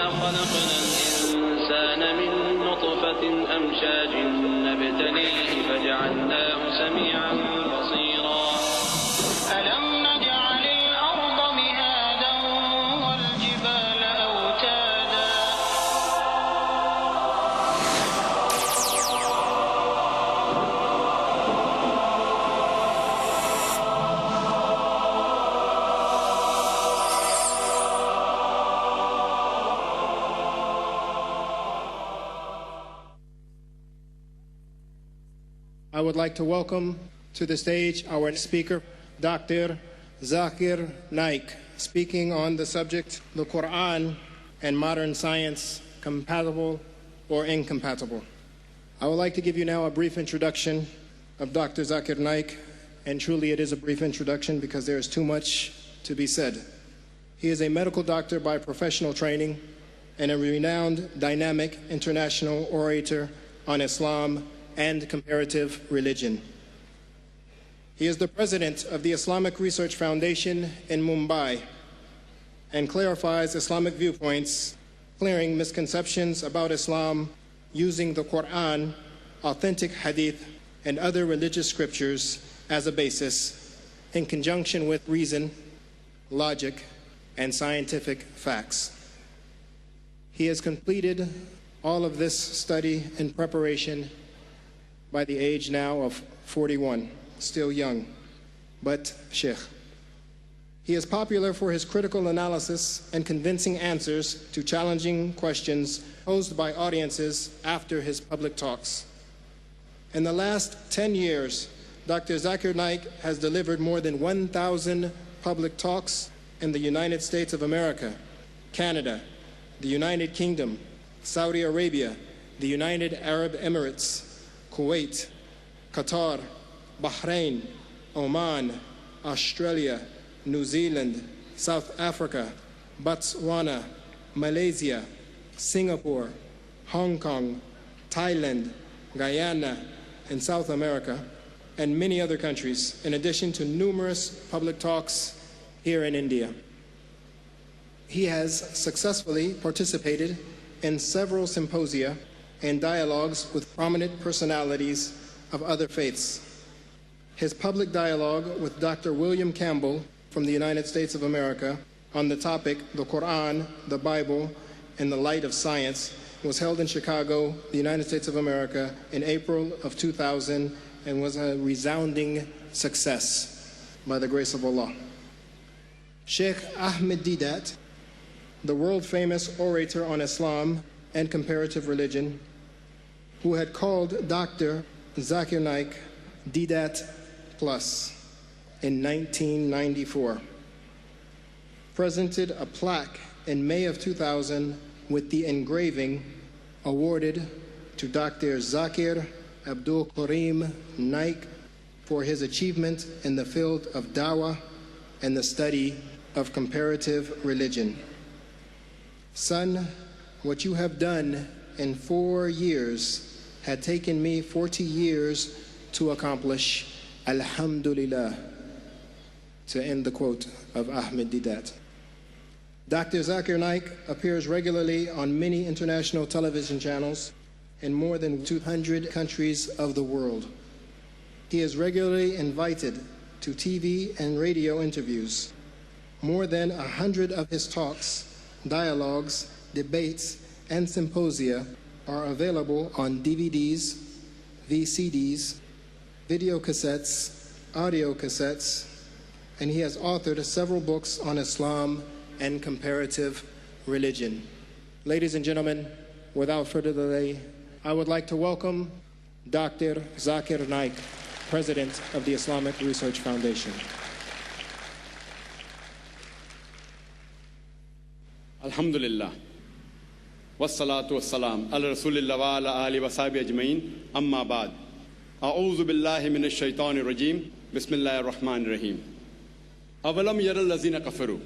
خلقنا الإنسان من نطفة أمشاج نبتليه فجعلناه سميعا بصيرا ألم نجعل الأرض مهادا والجبال أوتادا I would like to welcome to the stage our speaker, Dr. Zakir Naik, speaking on the subject, the Quran and modern science, compatible or incompatible. I would like to give you now a brief introduction of Dr. Zakir Naik, and truly it is a brief introduction because there is too much to be said. He is a medical doctor by professional training and a renowned, dynamic international orator on Islam and comparative religion. He is the president of the Islamic Research Foundation in Mumbai and clarifies Islamic viewpoints, clearing misconceptions about Islam using the Quran, authentic hadith, and other religious scriptures as a basis in conjunction with reason, logic, and scientific facts. He has completed all of this study in preparation by the age now of 41, still young, but Sheikh. He is popular for his critical analysis and convincing answers to challenging questions posed by audiences after his public talks. In the last 10 years, Dr. Zakir Naik has delivered more than 1,000 public talks in the United States of America, Canada, the United Kingdom, Saudi Arabia, the United Arab Emirates, Kuwait, Qatar, Bahrain, Oman, Australia, New Zealand, South Africa, Botswana, Malaysia, Singapore, Hong Kong, Thailand, Guyana, and South America, and many other countries, in addition to numerous public talks here in India. He has successfully participated in several symposia and dialogues with prominent personalities of other faiths. His public dialogue with Dr. William Campbell from the United States of America on the topic, the Quran, the Bible, and the Light of Science, was held in Chicago, the United States of America, in April of 2000 and was a resounding success by the grace of Allah. Sheikh Ahmed Deedat, the world-famous orator on Islam and comparative religion, who had called Dr. Zakir Naik Deedat Plus in 1994, presented a plaque in May of 2000 with the engraving awarded to Dr. Zakir Abdul Karim Naik for his achievement in the field of dawah and the study of comparative religion. Son, what you have done in 4 years had taken me 40 years to accomplish. Alhamdulillah, to end the quote of Ahmed Deedat. Dr. Zakir Naik appears regularly on many international television channels in more than 200 countries of the world. He is regularly invited to TV and radio interviews. More than 100 of his talks, dialogues, debates, and symposia are available on DVDs, VCDs, video cassettes, audio cassettes, and he has authored several books on Islam and comparative religion. Ladies and gentlemen, without further delay, I would like to welcome Dr. Zakir Naik, President of the Islamic Research Foundation. Alhamdulillah. Wassalatu wassalam ala rasulillah wa ala alihi wa sahbihi ajma'in. Amma ba'd. A'udhu billahi minash shaitanir rajim. Bismillahir rahmanir rahim. Awalam yara allazina kafaru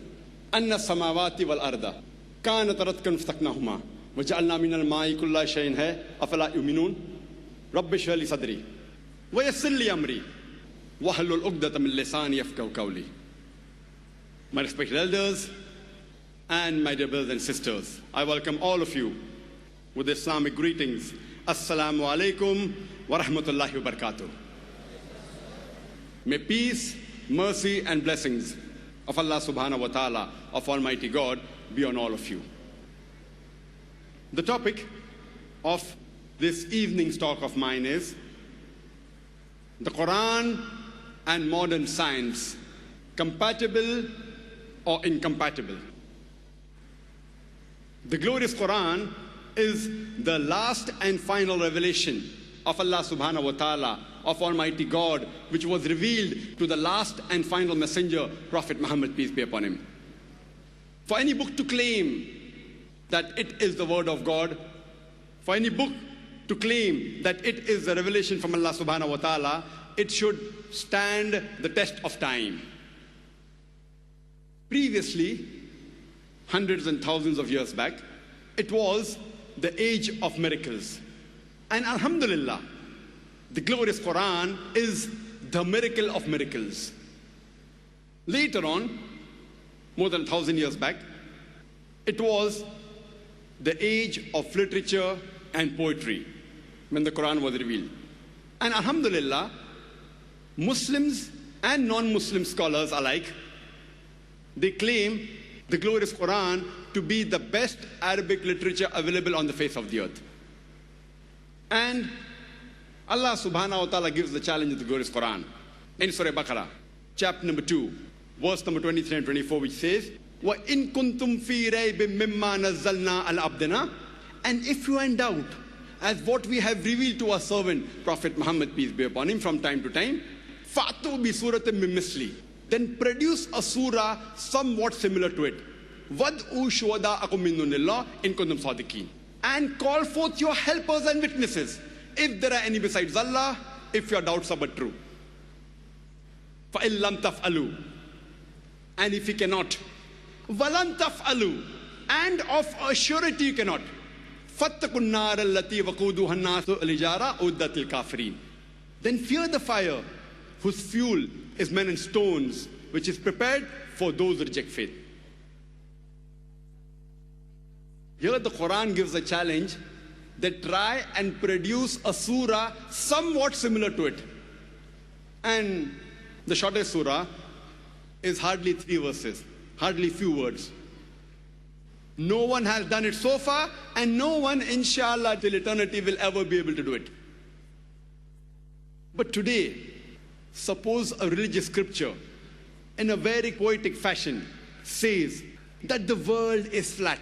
anna samawati wal arda kanat ratkan fastaknahuma wa ja'alna minal ma'i kulla shay'in hay afala yu'minun. Rabbi shrah li sadri wa yassir li amri wahlul 'uqdatam min lisani yafqahu qawli. My respected elders, and my dear brothers and sisters, I welcome all of you with Islamic greetings. Assalamu alaikum wa rahmatullahi wa barakatuh. May peace, mercy and blessings of Allah subhanahu wa ta'ala, of Almighty God, be on all of you. The topic of this evening's talk of mine is the Quran and modern science, compatible or incompatible. The glorious Quran is the last and final revelation of Allah subhanahu wa ta'ala, of Almighty God, which was revealed to the last and final messenger, Prophet Muhammad, peace be upon him. For any book to claim that it is the word of God, for any book to claim that it is the revelation from Allah subhanahu wa ta'ala, it should stand the test of time. Previously, hundreds and thousands of years back, it was the age of miracles. And alhamdulillah, the glorious Quran is the miracle of miracles. Later on, more than 1,000 years back, it was the age of literature and poetry when the Quran was revealed. And alhamdulillah, Muslims and non-Muslim scholars alike, they claim the glorious Quran to be the best Arabic literature available on the face of the earth. And Allah subhanahu wa ta'ala gives the challenge of the glorious Quran in Surah Baqarah, chapter number 2, verse number 23 and 24, which says, وَإِن كُنْتُمْ فِي رَيْبٍ مِّمَّا نَزَّلْنَا عَلَىٰ عَبْدِنَا. And if you are in doubt as what we have revealed to our servant, Prophet Muhammad, peace be upon him, from time to time, فَأْتُوا بِسُورَةٍ مِّن مِّثْلِهِ. Then produce a surah somewhat similar to it. وَادْعُوا شُهَدَاءَكُم مِّن دُونِ اللَّهِ إِن كُنتُمْ صَادِقِينَ. And call forth your helpers and witnesses, if there are any besides Allah, if your doubts are but true. فَإِن لَمْ تَفْعَلُوا. And if you cannot, وَلَن تَفْعَلُوا. And of a surety you cannot. فَاتَّقُوا النَّارَ الَّتِي وَقُودُهَا النَّاسُ وَالْحِجَارَةُ أُعِدَّتْ لِلْكَافِرِينَ. Then fear the fire whose fuel is men and stones, which is prepared for those who reject faith. Here the Quran gives a challenge that try and produce a surah somewhat similar to it. And the shortest surah is hardly 3 verses, hardly few words. No one has done it so far, and no one, inshallah, till eternity will ever be able to do it. But today, suppose a religious scripture in a very poetic fashion says that the world is flat.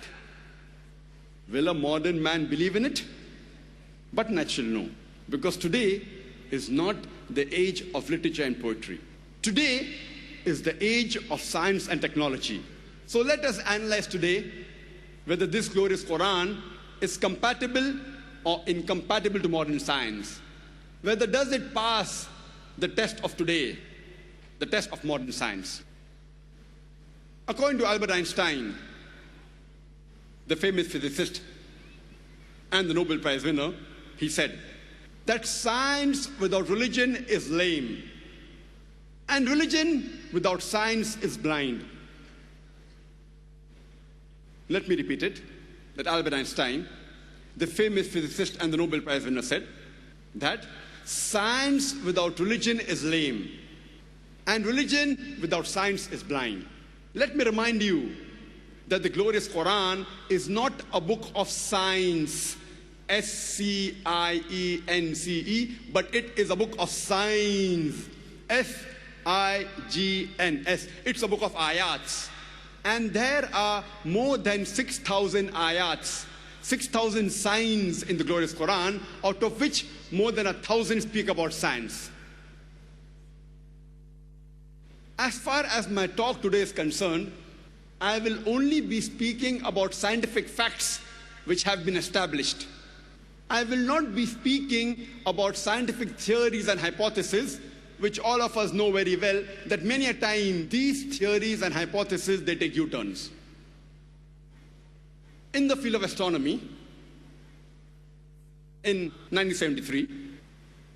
Will a modern man believe in it? But naturally no, because today is not the age of literature and poetry. Today is the age of science and technology. So let us analyze today whether this glorious Quran is compatible or incompatible to modern science. Whether does it pass the test of today, the test of modern science. According to Albert Einstein, the famous physicist and the Nobel Prize winner, he said that science without religion is lame, and religion without science is blind. Let me repeat it, that Albert Einstein, the famous physicist and the Nobel Prize winner, said that science without religion is lame, and religion without science is blind. Let me remind you that the glorious Quran is not a book of science, S-C-I-E-N-C-E, but it is a book of signs, S-I-G-N-S. It's a book of ayats. And there are more than 6,000 ayats, 6,000 signs in the glorious Quran, out of which more than 1,000 speak about science. As far as my talk today is concerned, I will only be speaking about scientific facts which have been established. I will not be speaking about scientific theories and hypotheses, which all of us know very well, that many a time these theories and hypotheses, they take U-turns. In the field of astronomy, in 1973,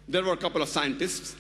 there were a couple of scientists